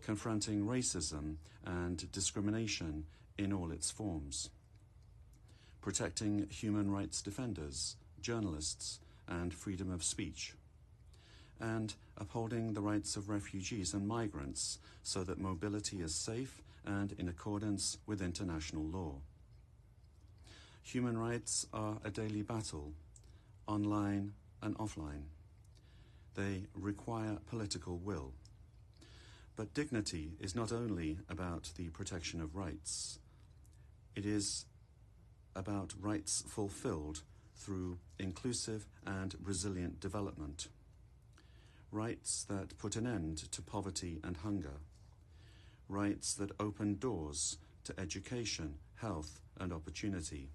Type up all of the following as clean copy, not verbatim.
confronting racism and discrimination in all its forms, protecting human rights defenders, journalists, and freedom of speech, and upholding the rights of refugees and migrants so that mobility is safe and in accordance with international law. Human rights are a daily battle, online and offline. They require political will. But dignity is not only about the protection of rights. It is about rights fulfilled through inclusive and resilient development. Rights that put an end to poverty and hunger. Rights that open doors to education, health, and opportunity.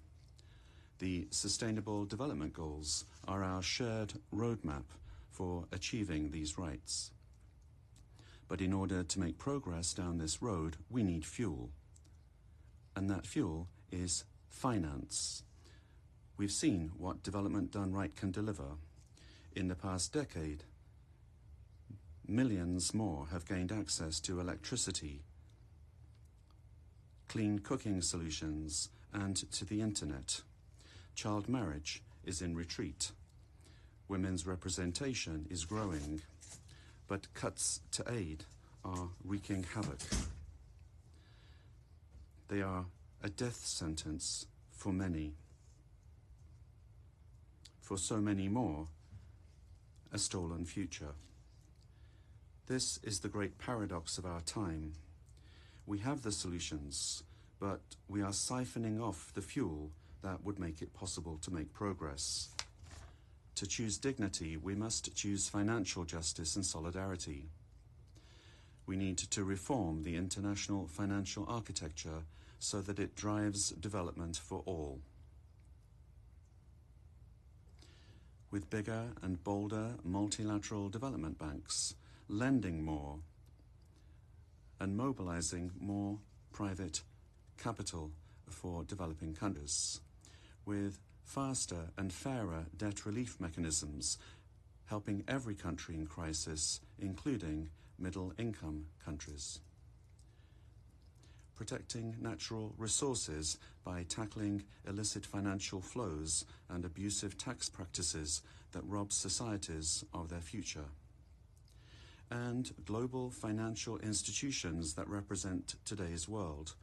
The Sustainable Development Goals are our shared roadmap for achieving these rights. But in order to make progress down this road, we need fuel. And that fuel is finance. We've seen what development done right can deliver. In the past decade, millions more have gained access to electricity, clean cooking solutions, and to the internet. Child marriage is in retreat. Women's representation is growing, but cuts to aid are wreaking havoc. They are a death sentence for many. For so many more, a stolen future. This is the great paradox of our time. We have the solutions, but we are siphoning off the fuel that would make it possible to make progress. To choose dignity, we must choose financial justice and solidarity. We need to reform the international financial architecture so that it drives development for all. With bigger and bolder multilateral development banks, lending more, and mobilizing more private capital for developing countries, with faster and fairer debt relief mechanisms, helping every country in crisis, including middle-income countries. Protecting natural resources by tackling illicit financial flows and abusive tax practices that rob societies of their future. And global financial institutions that represent today's world,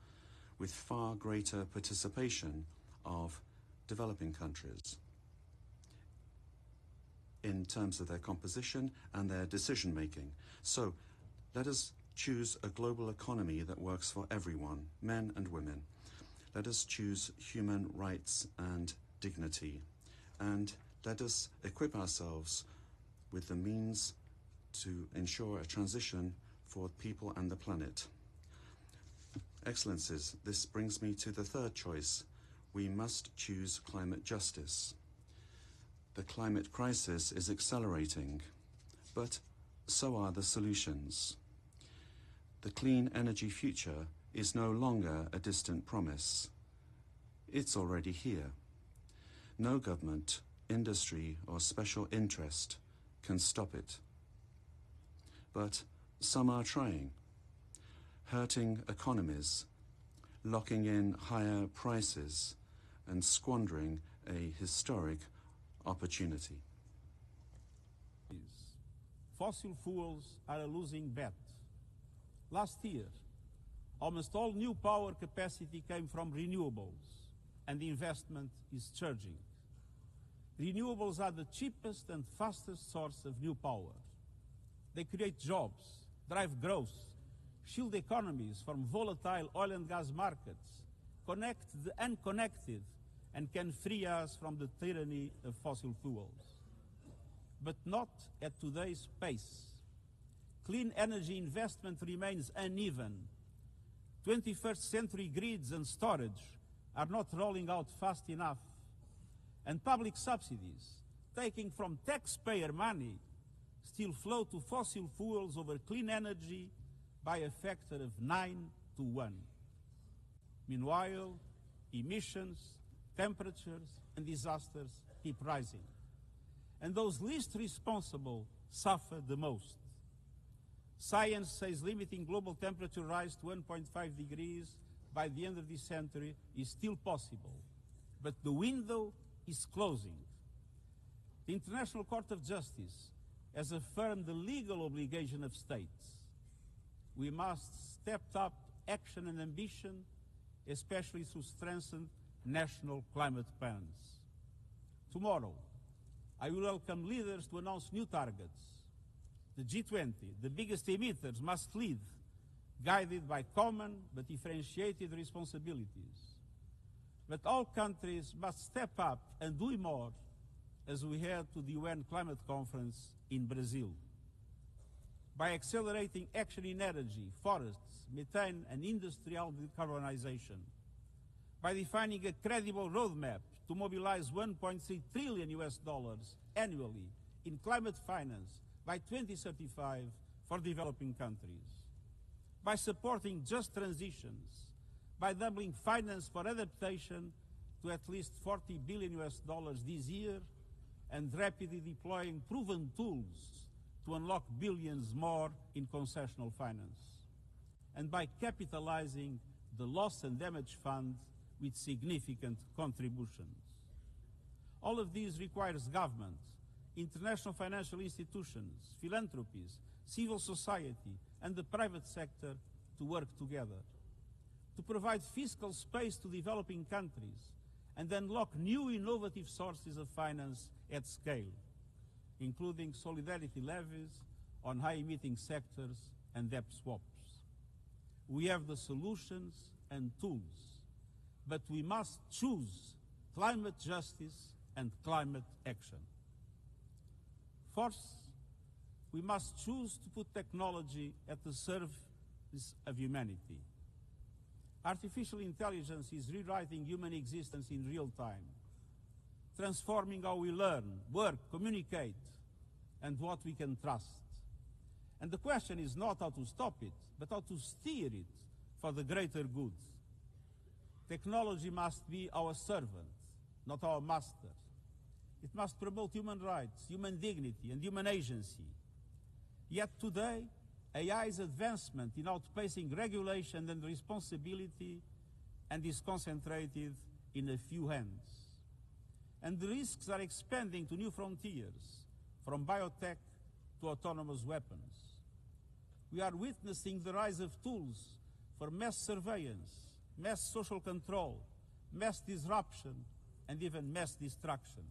with far greater participation of developing countries in terms of their composition and their decision-making. So let us choose a global economy that works for everyone, men and women. Let us choose human rights and dignity. And let us equip ourselves with the means to ensure a transition for people and the planet. Excellencies, this brings me to the third choice. We must choose climate justice. The climate crisis is accelerating, but so are the solutions. The clean energy future is no longer a distant promise. It's already here. No government, industry, or special interest can stop it. But some are trying, hurting economies, locking in higher prices, and squandering a historic opportunity. Fossil fuels are a losing bet. Last year, almost all new power capacity came from renewables, and the investment is surging. Renewables are the cheapest and fastest source of new power. They create jobs, drive growth, shield economies from volatile oil and gas markets, connect the unconnected, and can free us from the tyranny of fossil fuels. But not at today's pace. Clean energy investment remains uneven. 21st century grids and storage are not rolling out fast enough. And public subsidies, taking from taxpayer money, still flow to fossil fuels over clean energy by a factor of 9 to 1. Meanwhile, emissions, temperatures, and disasters keep rising. And those least responsible suffer the most. Science says limiting global temperature rise to 1.5 degrees by the end of this century is still possible, but the window is closing. The International Court of Justice has affirmed the legal obligation of states. We must step up action and ambition, especially through strengthened national climate plans. Tomorrow, I will welcome leaders to announce new targets. The G20, the biggest emitters, must lead, guided by common but differentiated responsibilities. But all countries must step up and do more as we head to the UN Climate Conference in Brazil. By accelerating action in energy, forests, methane and industrial decarbonization. By defining a credible roadmap to mobilize $1.3 trillion annually in climate finance by 2035 for developing countries. By supporting just transitions, by doubling finance for adaptation to at least $40 billion this year, and rapidly deploying proven tools to unlock billions more in concessional finance. And by capitalizing the Loss and Damage Fund with significant contributions. All of these requires government, international financial institutions, philanthropies, civil society, and the private sector to work together, to provide fiscal space to developing countries and unlock new innovative sources of finance at scale, including solidarity levies on high-emitting sectors and debt swaps. We have the solutions and tools, but we must choose climate justice and climate action. First, we must choose to put technology at the service of humanity. Artificial intelligence is rewriting human existence in real time, transforming how we learn, work, communicate, and what we can trust. And the question is not how to stop it, but how to steer it for the greater good. Technology must be our servant, not our master. It must promote human rights, human dignity, and human agency. Yet today, AI's advancement in outpacing regulation and responsibility and is concentrated in a few hands. And the risks are expanding to new frontiers, from biotech to autonomous weapons. We are witnessing the rise of tools for mass surveillance, mass social control, mass disruption, and even mass destruction.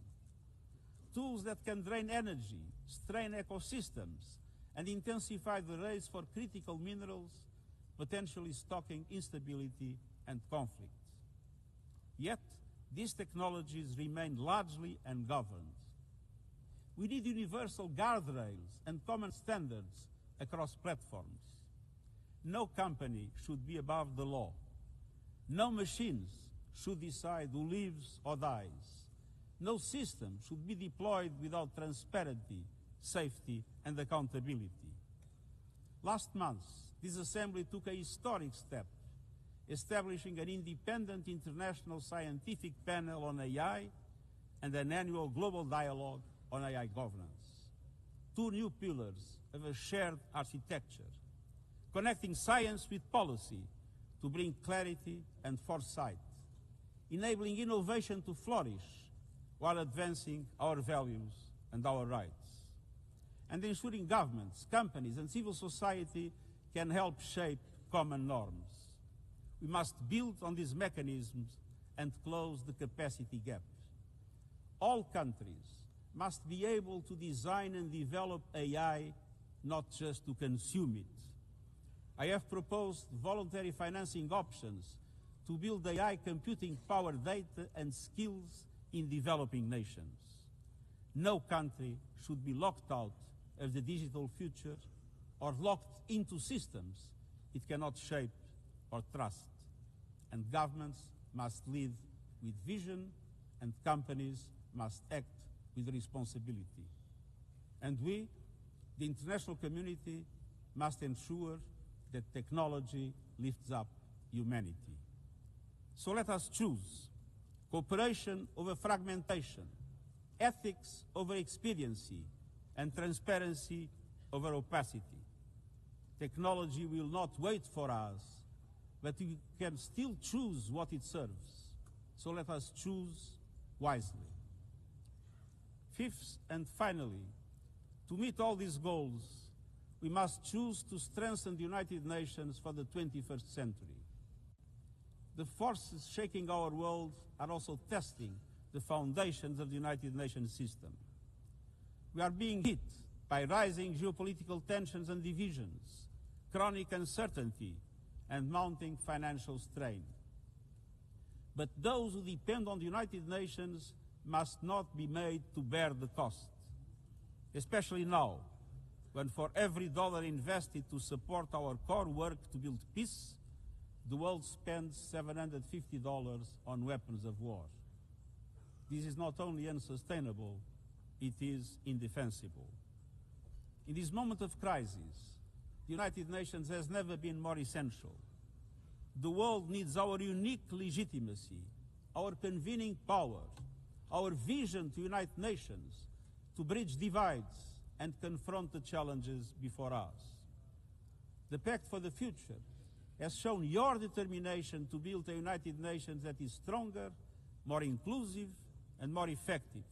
Tools that can drain energy, strain ecosystems, and intensify the race for critical minerals, potentially stoking instability and conflict. Yet, these technologies remain largely ungoverned. We need universal guardrails and common standards across platforms. No company should be above the law. No machines should decide who lives or dies. No system should be deployed without transparency, safety, and accountability. Last month, this Assembly took a historic step, establishing an independent international scientific panel on AI and an annual global dialogue on AI governance. Two new pillars of a shared architecture, connecting science with policy to bring clarity and foresight, enabling innovation to flourish while advancing our values and our rights, and ensuring governments, companies, and civil society can help shape common norms. We must build on these mechanisms and close the capacity gap. All countries must be able to design and develop AI, not just to consume it. I have proposed voluntary financing options to build AI computing power, data, and skills in developing nations. No country should be locked out of the digital future or locked into systems it cannot shape or trust. And governments must lead with vision, and companies must act with responsibility. And we, the international community, must ensure that technology lifts up humanity. So let us choose cooperation over fragmentation, ethics over expediency, and transparency over opacity. Technology will not wait for us, but we can still choose what it serves. So let us choose wisely. Fifth and finally, to meet all these goals, we must choose to strengthen the United Nations for the 21st century. The forces shaking our world are also testing the foundations of the United Nations system. We are being hit by rising geopolitical tensions and divisions, chronic uncertainty, and mounting financial strain. But those who depend on the United Nations must not be made to bear the cost, especially now, when for every dollar invested to support our core work to build peace, the world spends $750 on weapons of war. This is not only unsustainable, it is indefensible. In this moment of crisis, the United Nations has never been more essential. The world needs our unique legitimacy, our convening power, our vision to unite nations, to bridge divides and confront the challenges before us. The Pact for the Future has shown your determination to build a United Nations that is stronger, more inclusive, and more effective.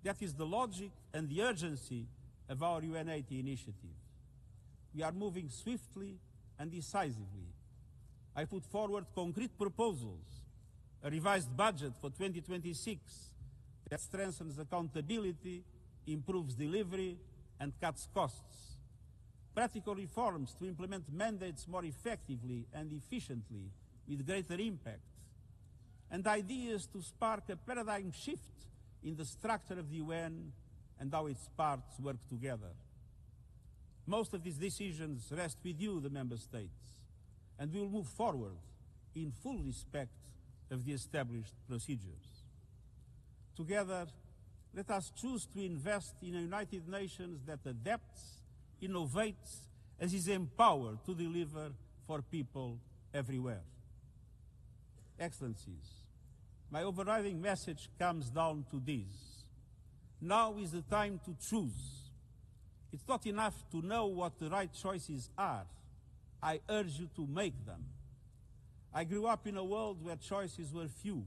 That is the logic and the urgency of our UN80 initiative. We are moving swiftly and decisively. I put forward concrete proposals, a revised budget for 2026 that strengthens accountability, improves delivery, and cuts costs. Practical reforms to implement mandates more effectively and efficiently with greater impact. And ideas to spark a paradigm shift in the structure of the UN and how its parts work together. Most of these decisions rest with you, the Member States, and we will move forward in full respect of the established procedures. Together, let us choose to invest in a United Nations that adapts, innovates, and is empowered to deliver for people everywhere. Excellencies, my overriding message comes down to this. Now is the time to choose. It's not enough to know what the right choices are. I urge you to make them. I grew up in a world where choices were few.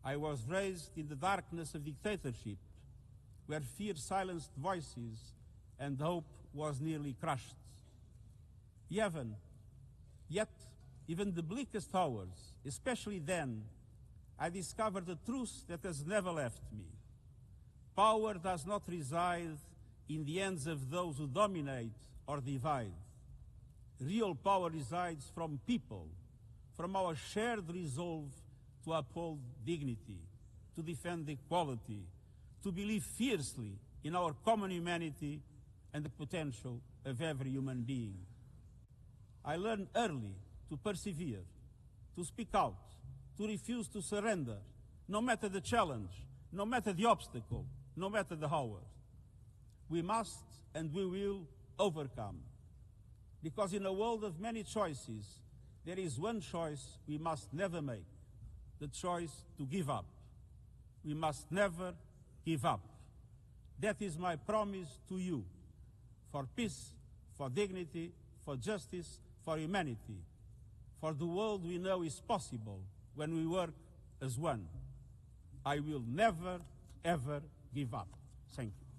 I was raised in the darkness of dictatorship, where fear silenced voices and hope was nearly crushed. Yet, even the bleakest hours, especially then, I discovered a truth that has never left me. Power does not reside in the hands of those who dominate or divide. Real power resides from people, from our shared resolve to uphold dignity, to defend equality, to believe fiercely in our common humanity and the potential of every human being. I learned early to persevere, to speak out, to refuse to surrender, no matter the challenge, no matter the obstacle, no matter the hour. We must and we will overcome. Because in a world of many choices, there is one choice we must never make, the choice to give up. We must never give up. That is my promise to you, for peace, for dignity, for justice, for humanity, for the world we know is possible when we work as one. I will never, ever give up. Thank you.